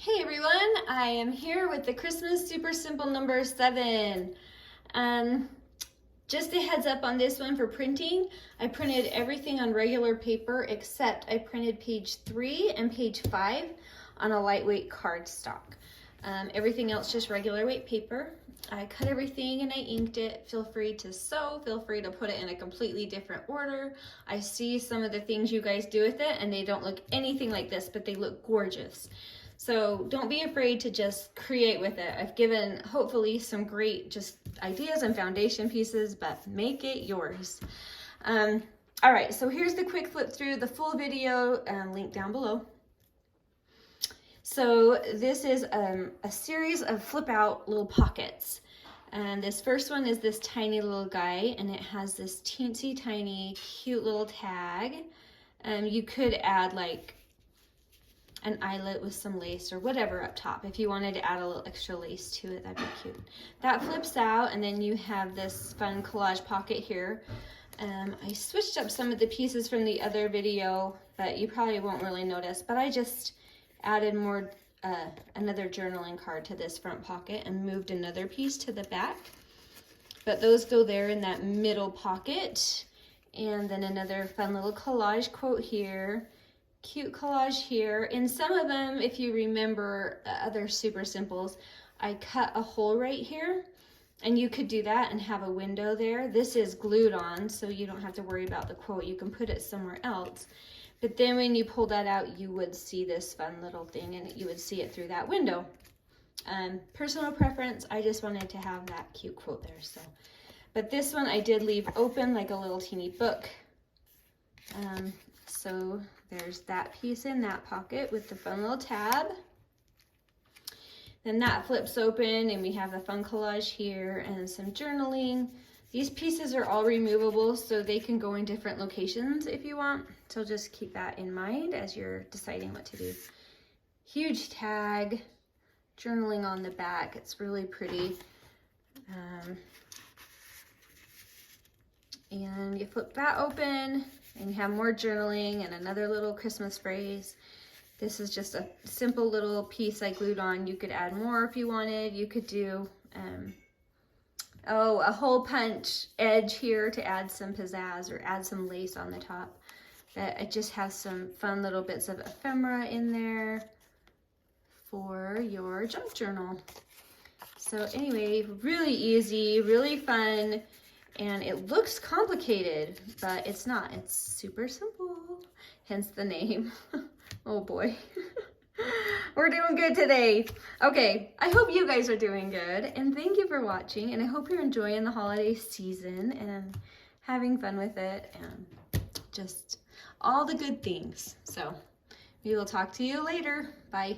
Hey everyone, I am here with the Christmas Super Simple number 7. Just a heads up on this one for printing. I printed everything on regular paper except I printed page 3 and page 5 on a lightweight cardstock. Everything else just regular weight paper. I cut everything and I inked it. Feel free to sew, feel free to put it in a completely different order. I see some of the things you guys do with it and they don't look anything like this, but they look gorgeous. So don't be afraid to just create with it. I've given hopefully some great just ideas and foundation pieces, but make it yours. All right, so here's the quick flip through, the full video, link down below. So this is a series of flip out little pockets. And this first one is this tiny little guy, and it has this teensy tiny cute little tag. You could add like an eyelet with some lace or whatever up top. If you wanted to add a little extra lace to it, that'd be cute. That flips out, and then you have this fun collage pocket here. I switched up some of the pieces from the other video, but you probably won't really notice, but I just added more, another journaling card to this front pocket and moved another piece to the back. But those go there in that middle pocket. And then another fun little collage quote here. Cute collage here. In some of them, if you remember other super simples, I cut a hole right here, and you could do that and have a window there. This is glued on, so you don't have to worry about the quote. You can put it somewhere else. But then when you pull that out, you would see this fun little thing, and you would see it through that window. Personal preference, I just wanted to have that cute quote there. So, but this one I did leave open like a little teeny book. So there's that piece in that pocket with the fun little tab. Then that flips open and we have the fun collage here and some journaling. These pieces are all removable, so they can go in different locations if you want. So just keep that in mind as you're deciding what to do. Huge tag, journaling on the back. It's really pretty. And you flip that open and you have more journaling and another little Christmas phrase. This is just a simple little piece I glued on. You could add more if you wanted. You could do a hole punch edge here to add some pizzazz or add some lace on the top. But it just has some fun little bits of ephemera in there for your junk journal. So anyway, really easy, really fun. And it looks complicated, but it's not. It's super simple, hence the name. Oh boy. We're doing good today. Okay, I hope you guys are doing good, and thank you for watching, and I hope you're enjoying the holiday season and having fun with it and just all the good things. So we will talk to you later. Bye.